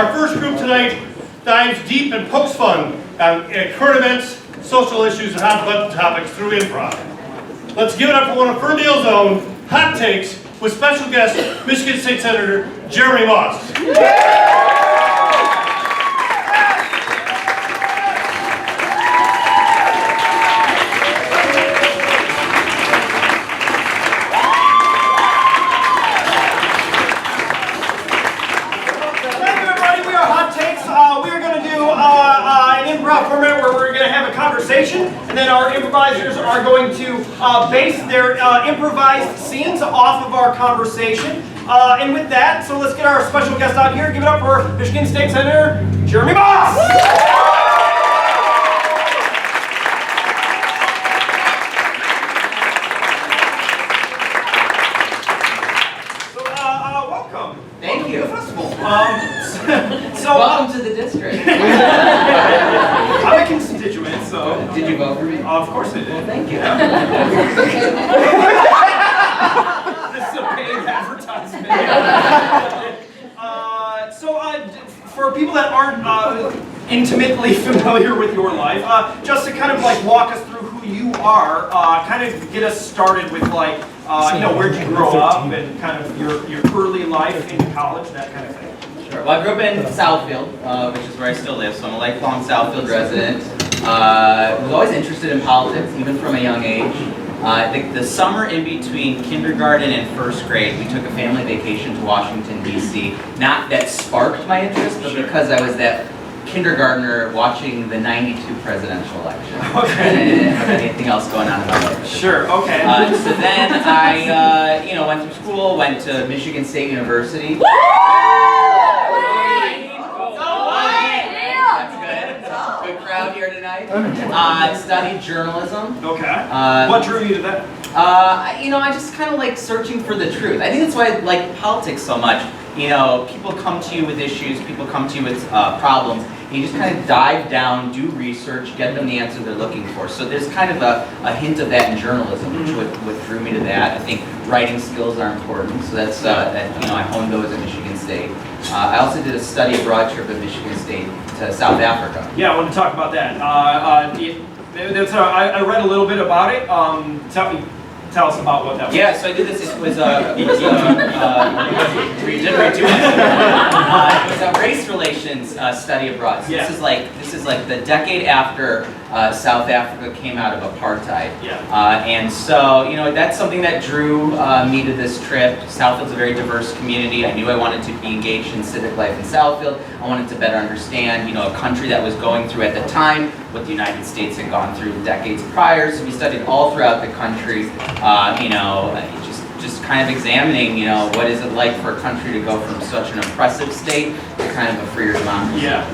Our first group tonight dives deep and pokes fun on current events, social issues, and hot button topics through improv. Let's give it up for one of Ferndale's own, Hot Takes, with special guest, Michigan State Senator Jeremy Moss. Format where we're going to have a conversation, and then our improvisers are going to base their improvised scenes off of our conversation. And with that, so let's get our special guest out here. Give it up for Michigan State Senator Jeremy Moss. So, welcome. Thank you. Welcome to the district. I'm a constituent, so... Did you vote for me? Of course I did. Well, thank you. This is a paid advertisement. For people that aren't intimately familiar with your life, just to kind of like walk us through who you are, kind of get us started with like, you know, where'd you grow up and kind of your early life in college, that kind of thing. Sure. Well, I grew up in Southfield, which is where I still live, so I'm a lifelong Southfield resident. Was always interested in politics, even from a young age. I think the summer in between kindergarten and first grade, we took a family vacation to Washington, D.C. Not that sparked my interest, but because I was that kindergartner watching the '92 presidential election. Okay. And I didn't have anything else going on in my life. Sure, okay. So then I, you know, went through school, went to Michigan State University. Good crowd here tonight. Studied journalism. Okay. What drew you to that? You know, I just kind of like searching for the truth. I think that's why I like politics so much. You know, people come to you with issues, people come to you with problems, and you just kind of dive down, do research, get them the answer they're looking for. So there's kind of a hint of that in journalism, which what drew me to that. I think writing skills are important, so that's, you know, I honed those at Michigan State. I also did a study abroad trip at Michigan State to South Africa. Yeah, I want to talk about that. I read a little bit about it. Tell us about what that was. Yeah, so I did this. It was we did read too much. It was a race relations study abroad. So yeah. This is like the decade after South Africa came out of apartheid. Yeah. And so, you know, that's something that drew me to this trip. Southfield's a very diverse community. I knew I wanted to be engaged in civic life in Southfield. I wanted to better understand, you know, a country that was going through at the time what the United States had gone through decades prior. So we studied all throughout the country. You know, just kind of examining, you know, what is it like for a country to go from such an oppressive state to kind of a freer democracy. Yeah.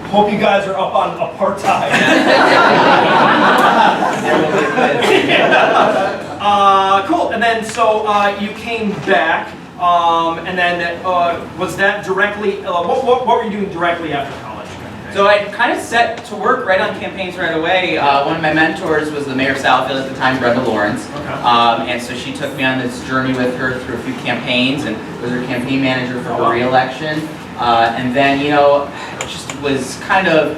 Hope you guys are up on apartheid. Cool. And then so you came back, and then was that directly? What were you doing directly after college? So I kind of set to work right on campaigns right away. One of my mentors was the mayor of Southfield at the time, Brenda Lawrence. Okay. And so she took me on this journey with her through a few campaigns and was her campaign manager for her re-election. And then, you know, just was kind of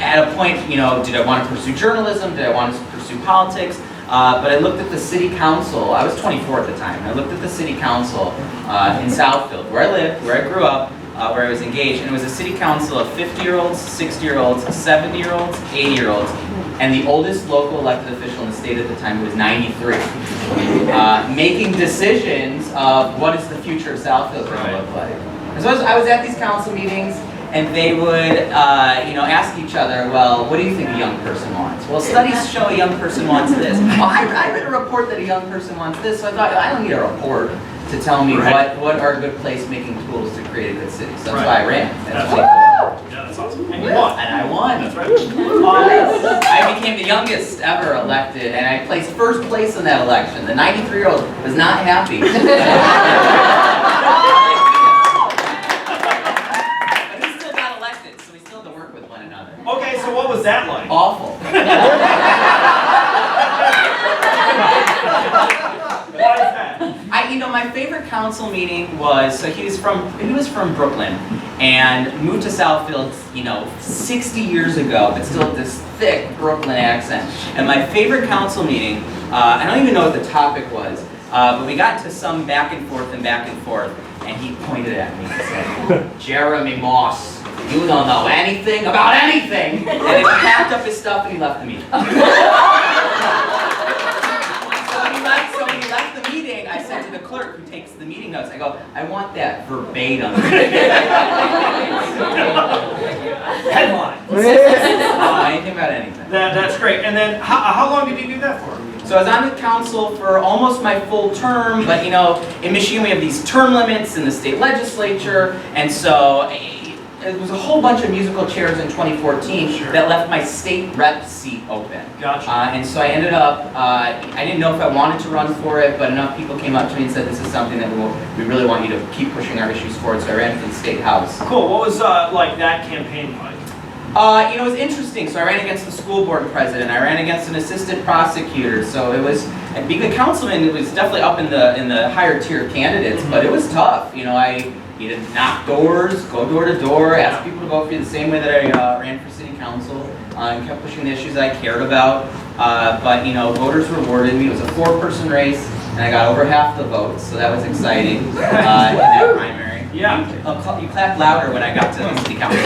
at a point, you know, did I want to pursue journalism? Did I want to pursue politics? But I looked at the city council. I was 24 at the time. I looked at the city council in Southfield, where I lived, where I grew up, where I was engaged, and it was a city council of 50-year-olds, 60-year-olds, 70-year-olds, 80-year-olds, and the oldest local elected official in the state at the time was 93, making decisions of what is the future of Southfield going to look like. And so I was at these council meetings, and they would, you know, ask each other, well, what do you think a young person wants? Well, studies show a young person wants this. Oh, I read a report that a young person wants this, so I thought, I don't need a report to tell me what are good place-making tools to create a good city. So that's why I ran. Yeah, that's awesome. And you won. And I won. That's right. I became the youngest ever elected, and I placed first place in that election. The 93-year-old was not happy. But he still got elected, so we still had to work with one another. Okay, so what was that like? Awful. Why is that? You know, my favorite council meeting was, so he was from Brooklyn, and moved to Southfield, 60 years ago, but still with this thick Brooklyn accent. And my favorite council meeting, I don't even know what the topic was, but we got into some back and forth, and he pointed at me and said, "Jeremy Moss, you don't know anything about anything." And then he packed up his stuff and he left the meeting. So when he left the meeting, I said to the clerk who takes the meeting notes, I go, "I want that verbatim." Headline. Anything about anything. That's great. And then, how long did you do that for? So I was on the council for almost my full term, but in Michigan we have these term limits in the state legislature, and so it was a whole bunch of musical chairs in 2014 that left my state rep seat open. Gotcha. And so I ended up, I didn't know if I wanted to run for it, but enough people came up to me and said, "This is something that we really want you to keep pushing our issues forward," so I ran for the state house. Cool. What was like that campaign like? It was interesting. So I ran against the school board president. I ran against an assistant prosecutor. So it was, and being a councilman, it was definitely up in the higher tier candidates, but it was tough. I needed to knock doors, go door to door, ask people to vote for you the same way that I ran for city council. And kept pushing the issues that I cared about. But voters rewarded me. It was a 4-person race, and I got over half the votes, so that was exciting in that primary. Yeah. You clapped louder when I got to the city council.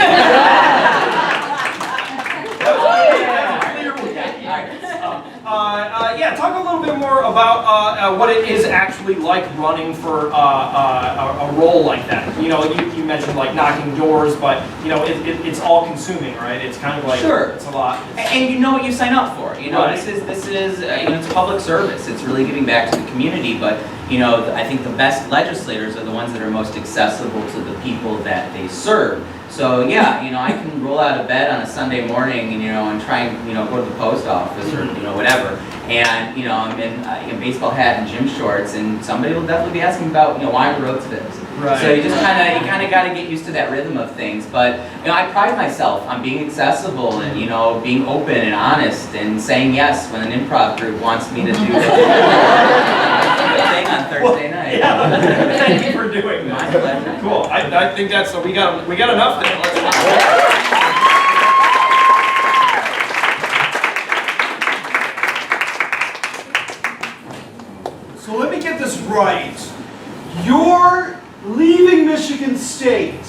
Yeah, talk a little bit more about what it is actually like running for a role like that. You mentioned like knocking doors, but it's all consuming, right? It's kind of like Sure. It's a lot. And you know what you sign up for. Right. This is it's public service. It's really giving back to the community. But I think the best legislators are the ones that are most accessible to the people that they serve. So yeah, I can roll out of bed on a Sunday morning, and try and go to the post office or whatever, and I'm in a baseball hat and gym shorts, and somebody will definitely be asking about why I wrote this. Right. So you kind of got to get used to that rhythm of things. But I pride myself on being accessible and being open and honest and saying yes when an improv group wants me to do the thing on Thursday night. Yeah. Thank you for doing that. My pleasure. Cool. I think that's we got enough there. Let's So let me get this right. You're leaving Michigan State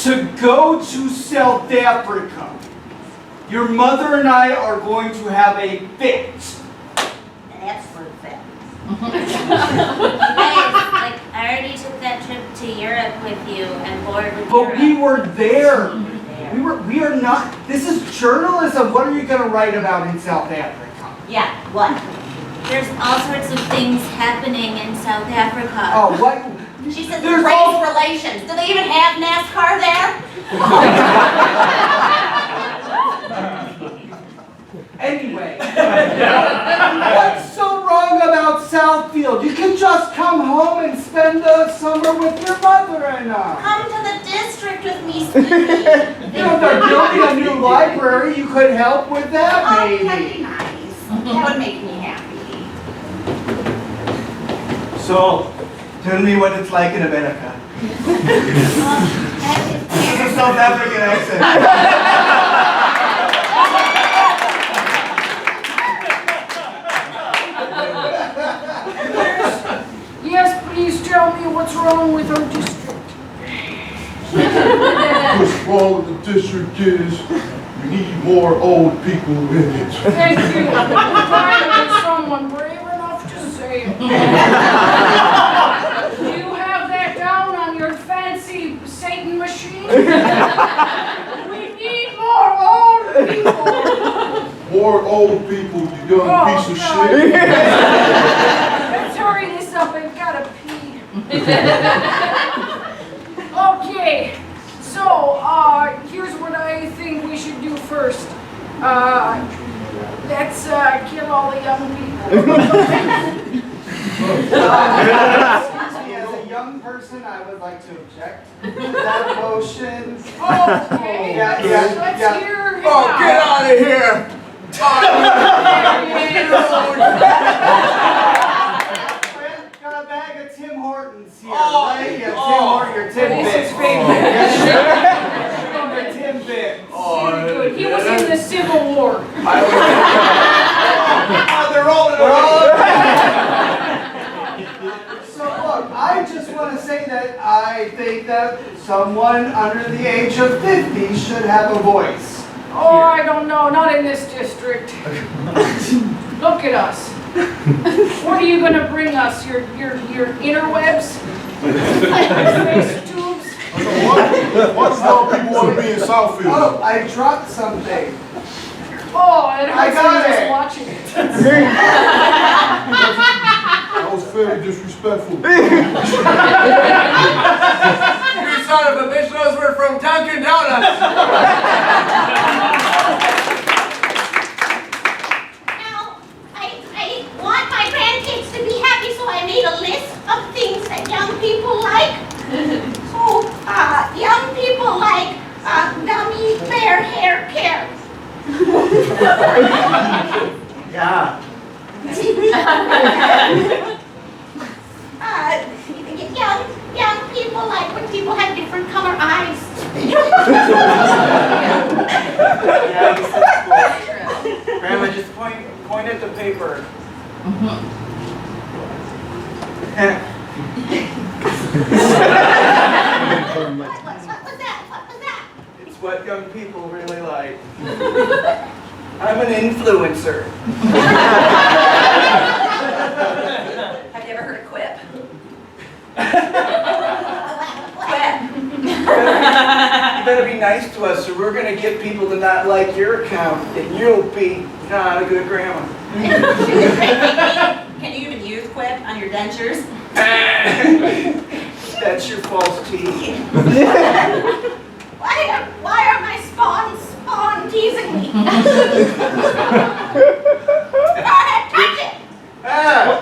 to go to South Africa. Your mother and I are going to have a fit. An absolute fit. I already took that trip to Europe with you and bored with But Europe. we were there. There. We are not. This is journalism. What are you going to write about in South Africa? Yeah, what? There's all sorts of things happening in South Africa. Oh, what? She said There's race all- relations. Do they even have NASCAR there? Anyway, what's so wrong about Southfield? You can just come home and spend the summer with your mother and I. Come to the district with me, sweetie. They're building a new library. You could help with that, Oh, that'd be maybe. nice. That would make me happy. So, tell me what it's like in America. This is a South African accent. Yes, please tell me what's wrong with our district. What's wrong with the district is we need more old people in it. Thank you. Finally, someone brave enough to say it. Do you have that down on your fancy Satan machine? We need more old people. More old people, you young Oh, piece of God. shit. Let's hurry this up. I've got to pee. Okay, so here's what I think we should do first. Let's kill all the young people. Excuse me, as a young person, I would like to object to that motion. Okay, Yeah, let's yeah. hear him Oh, get out. out of here! There he is. Got a bag of Tim Hortons. Here, lay your tidbits. His favorite. Your tidbits. Good. He was in the Civil War. They're rolling around. So look, I just want to say that I think that someone under the age of 50 should have a voice. Oh, I don't know. Not in this district. Look at us. What are you going to bring us? Your interwebs? Space tubes? Why do young people want to be in Southfield? Oh, I dropped something. Oh, and I got was it. watching it. That was very disrespectful. You son of a bitch knows we're from Dunkin' Donuts. Now, I want my grandkids to be happy, so I made a list of things that young people like. So, young people like gummy bear hair care. Yeah. Young people like when people have different color eyes. Grandma, just point at the paper. What was that? What was that? It's what young people really like. I'm an influencer. Have you ever heard of Quip? What? You better be nice to us, or we're gonna get people to not like your account, and you'll be not a good grandma. Can you even use Quip on your dentures? That's your false teeth. Why are my spawn teasing me? Touch it! Ah!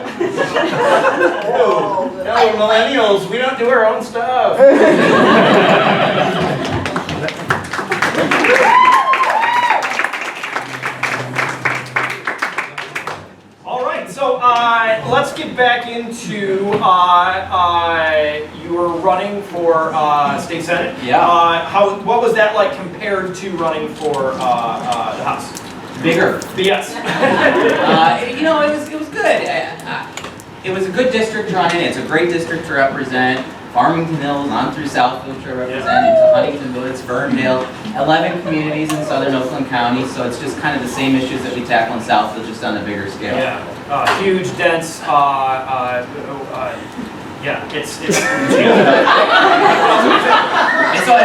No, millennials, we don't do our own stuff. All right, so let's get back into you were running for state senate. Yeah. What was that like compared to running for the House? Bigger. Yes. You know, it was good. It was a good district to run in. It's a great district to represent. Farmington Hills on through Southfield to represent, into Huntington Woods, Ferndale, 11 communities in southern Oakland County. So it's just kind of the same issues that we tackle in Southfield, just on a bigger scale. Yeah. Huge, dense. Yeah, it's And so a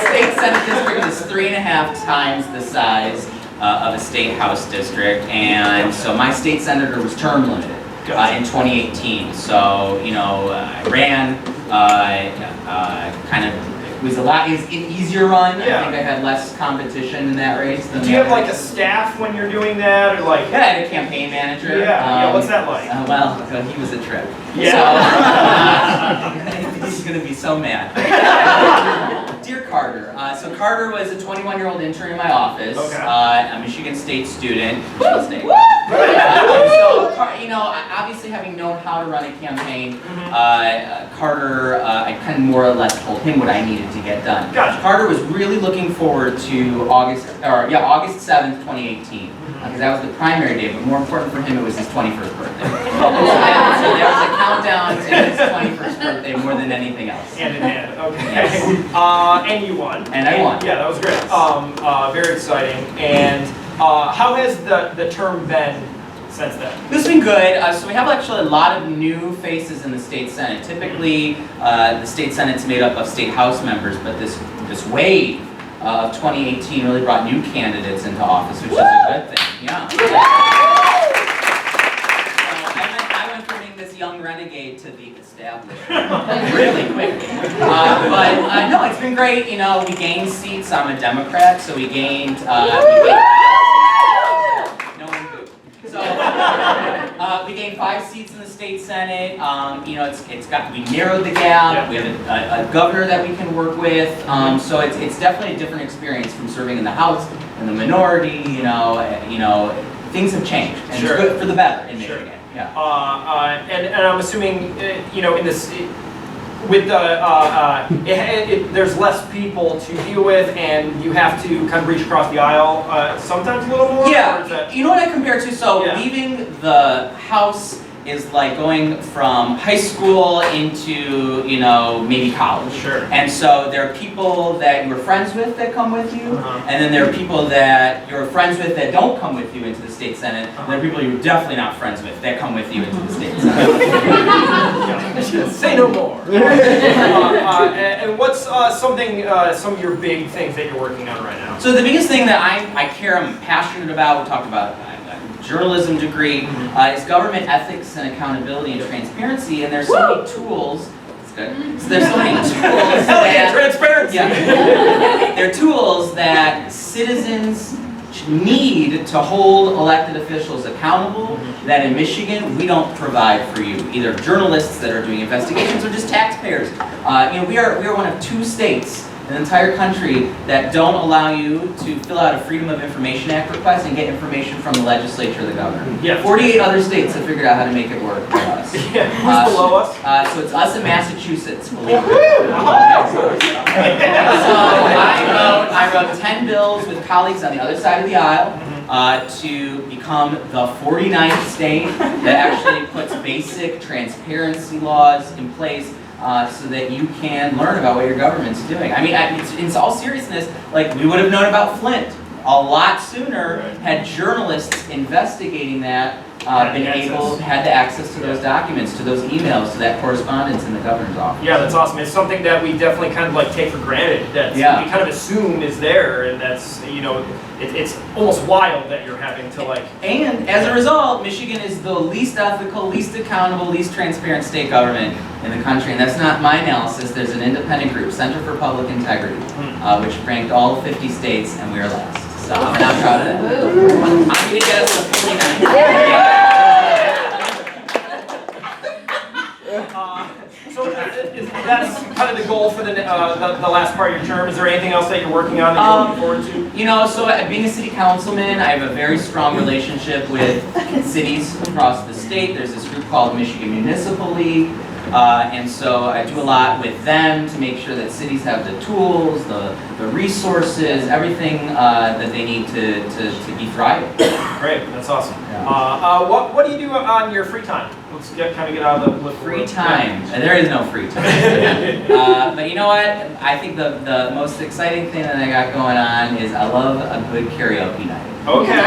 state senate district is 3.5 times the size of a state house district, and so my state senator was term limited in 2018. So you know, I ran kind of. It was an easier run. Yeah. I think I had less competition in that race than Do you have like a staff when you're doing that, or like? Yeah, I had a campaign manager. Yeah. What's that like? Well, he was a trip. Yeah. So, he's gonna be so mad. Dear Carter. So Carter was a 21-year-old intern in my office. Okay. A Michigan State student. Michigan State. So, you know, obviously having known how to run a campaign, Carter, I kind of more or less told him what I needed to get done. Gotcha. Carter was really looking forward to August 7th, 2018. Because that was the primary day, but more important for him, it was his 21st birthday. So there was a countdown to his 21st birthday more than anything else. Hand in hand. Okay. Yes. And you won. And I won. Yeah, that was great. Very exciting. And how has the term been since then? This has been good. So we have actually a lot of new faces in the state senate. Typically, the state senate's made up of state house members, but this wave of 2018 really brought new candidates into office, which is a good thing. Yeah. So I went from being this young renegade to the establishment really quickly. But no, it's been great. You know, we gained seats. I'm a Democrat, so we gained. No one booed. So we gained 5 seats in the state senate. You know, we narrowed the gap. Yeah. We have a governor that we can work with. So it's definitely a different experience from serving in the House and the minority. You know, things have changed, and Sure. it's good for the better in Sure. Michigan. Yeah. And I'm assuming, you know, in this, with there's less people to deal with, and you have to kind of reach across the aisle sometimes a little more. Yeah. Or is that... You know what I compare to? So Yeah. leaving the house is like going from high school into, you know, maybe college. Sure. And so there are people that you were friends with that come with you, Uh-huh. and then there are people that you're friends with that don't come with you into the state senate, and there are people you're definitely not friends with that come with you into the state senate. Say no more. And what's some of your big things that you're working on right now? So the biggest thing that I care, I'm passionate about, we talked about journalism degree, is government ethics and accountability and transparency, and there's so many tools. It's good. So there's so many tools that transparency. Yeah, there are tools that citizens need to hold elected officials accountable that in Michigan we don't provide for you, either journalists that are doing investigations or just taxpayers. You know, we are one of 2 states in the entire country that don't allow you to fill out a Freedom of Information Act request and get information from the legislature or the governor. Yeah. 48 other states have figured out how to make it work for us. Yeah. Who's below us? So it's us in Massachusetts, believe it. Oh. So I wrote 10 bills with colleagues on the other side of the aisle to become the 49th state that actually puts basic transparency laws in place so that you can learn about what your government's doing. I mean, in all seriousness, like, we would have known about Flint a lot sooner had journalists investigating that had the access to those documents, to those emails, to that correspondence in the governor's office. Yeah, that's awesome. It's something that we definitely kind of like take for granted. That we kind of assume is there, and that's, you know, it's almost wild that you're having to like. And as a result, Michigan is the least ethical, least accountable, least transparent state government in the country. And that's not my analysis. There's an independent group, Center for Public Integrity, which ranked all 50 states, and we are last. So I'm not proud of that. I'm going to get us to 49. So that's kind of the goal for the last part of your term. Is there anything else that you're working on that you're looking forward to? You know, so being a city councilman, I have a very strong relationship with cities across the state. There's this group called Michigan Municipal League. And so I do a lot with them to make sure that cities have the tools, the resources, everything that they need to be thriving. Great, that's awesome. Yeah. What do you do on your free time? Let's kind of get out of the free time. There is no free time. But you know what? I think the most exciting thing that I got going on is I love a good karaoke night. Okay.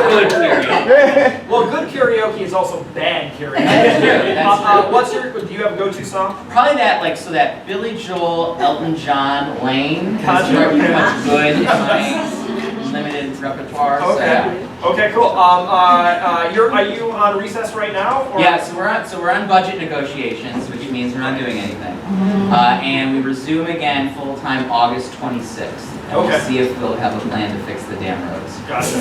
Good karaoke. Well, good karaoke is also bad karaoke. That's true. Do you have a go-to song? Probably that, like, so that Billy Joel, Elton John, Lane. Gotcha. That's pretty much good in my limited repertoire. Okay. So, yeah. Okay, cool. Are you on recess right now? Or? Yeah, so we're on budget negotiations, which means we're not doing anything. And we resume again full-time August 26th. And we'll see if we'll have a plan to fix the damn roads. Gotcha.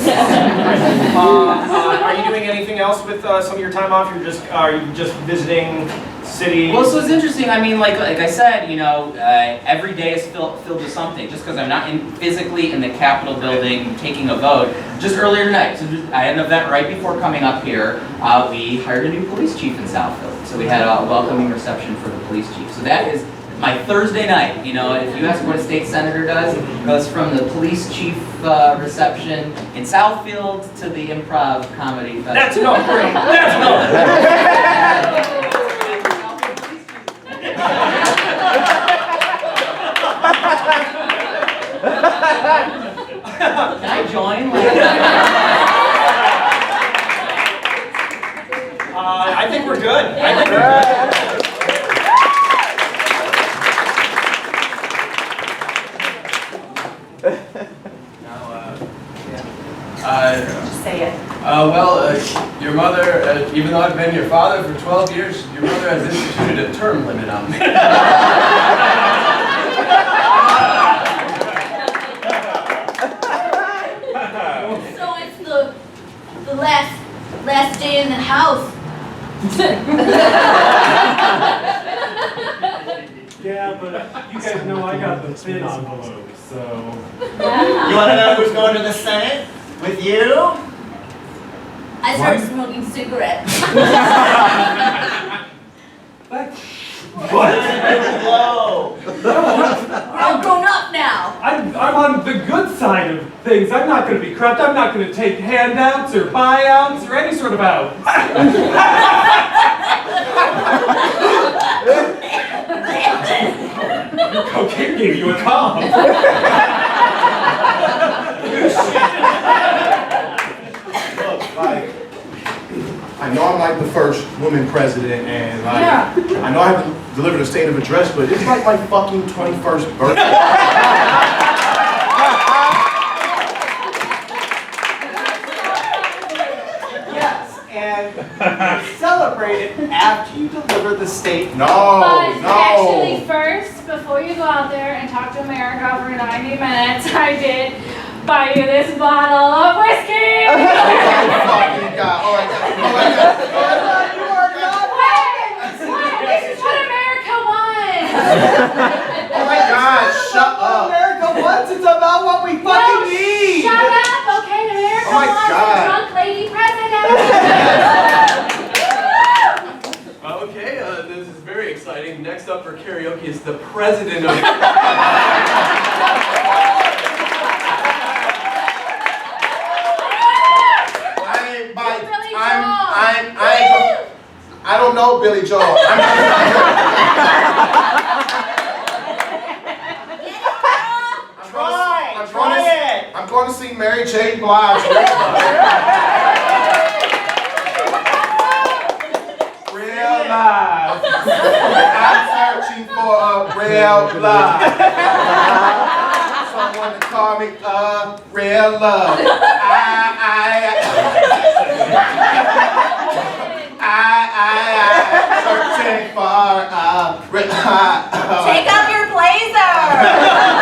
Are you doing anything else with some of your time off? Are you just visiting city? Well, so it's interesting. I mean, like I said, you know, every day is filled with something. Just because I'm not physically in the Capitol building taking a vote. Just earlier tonight, so I had an event right before coming up here. We hired a new police chief in Southfield, so we had a welcoming reception for the police chief. So that is my Thursday night. You know, if you ask what a state senator does, it goes from the police chief reception in Southfield to the improv comedy festival. That's no great. That's no. Can I join? I think we're good. I think we're good. Say it. Your mother, even though I've been your father for 12 years, your mother has instituted a term limit on me. So it's the last day in the house. Yeah, but you guys know I got the thin envelope, so. You want to know who's going to the Senate with you? I started smoking cigarettes. What? Whoa. We're all grown up now. I'm on the good side of things. I'm not going to be corrupt. I'm not going to take handouts or buyouts or any sort of out. Cocaine gave you a calm. Look, like, I know I'm like the first woman president, and like, I know I haven't delivered a state of address, but it's like my fucking 21st birthday. Yes, and celebrate it after you deliver the state. No, But no. actually first, before you go out there and talk to America for 90 minutes, I did buy you this bottle of whiskey! Oh my fucking God. All right, You are not. Wait, this is what America wants! oh my God, shut up. America wants, it's about what we fucking No, need. shut up, okay? America Oh my wants God. a drunk lady president! Okay, this is very exciting. Next up for karaoke is the president of... I don't know Billy Joel. Try it. I'm going to sing Mary J. Blige. Real life. I'm searching for a real love. Someone to call me a real love. searching for a real Take off your blazer.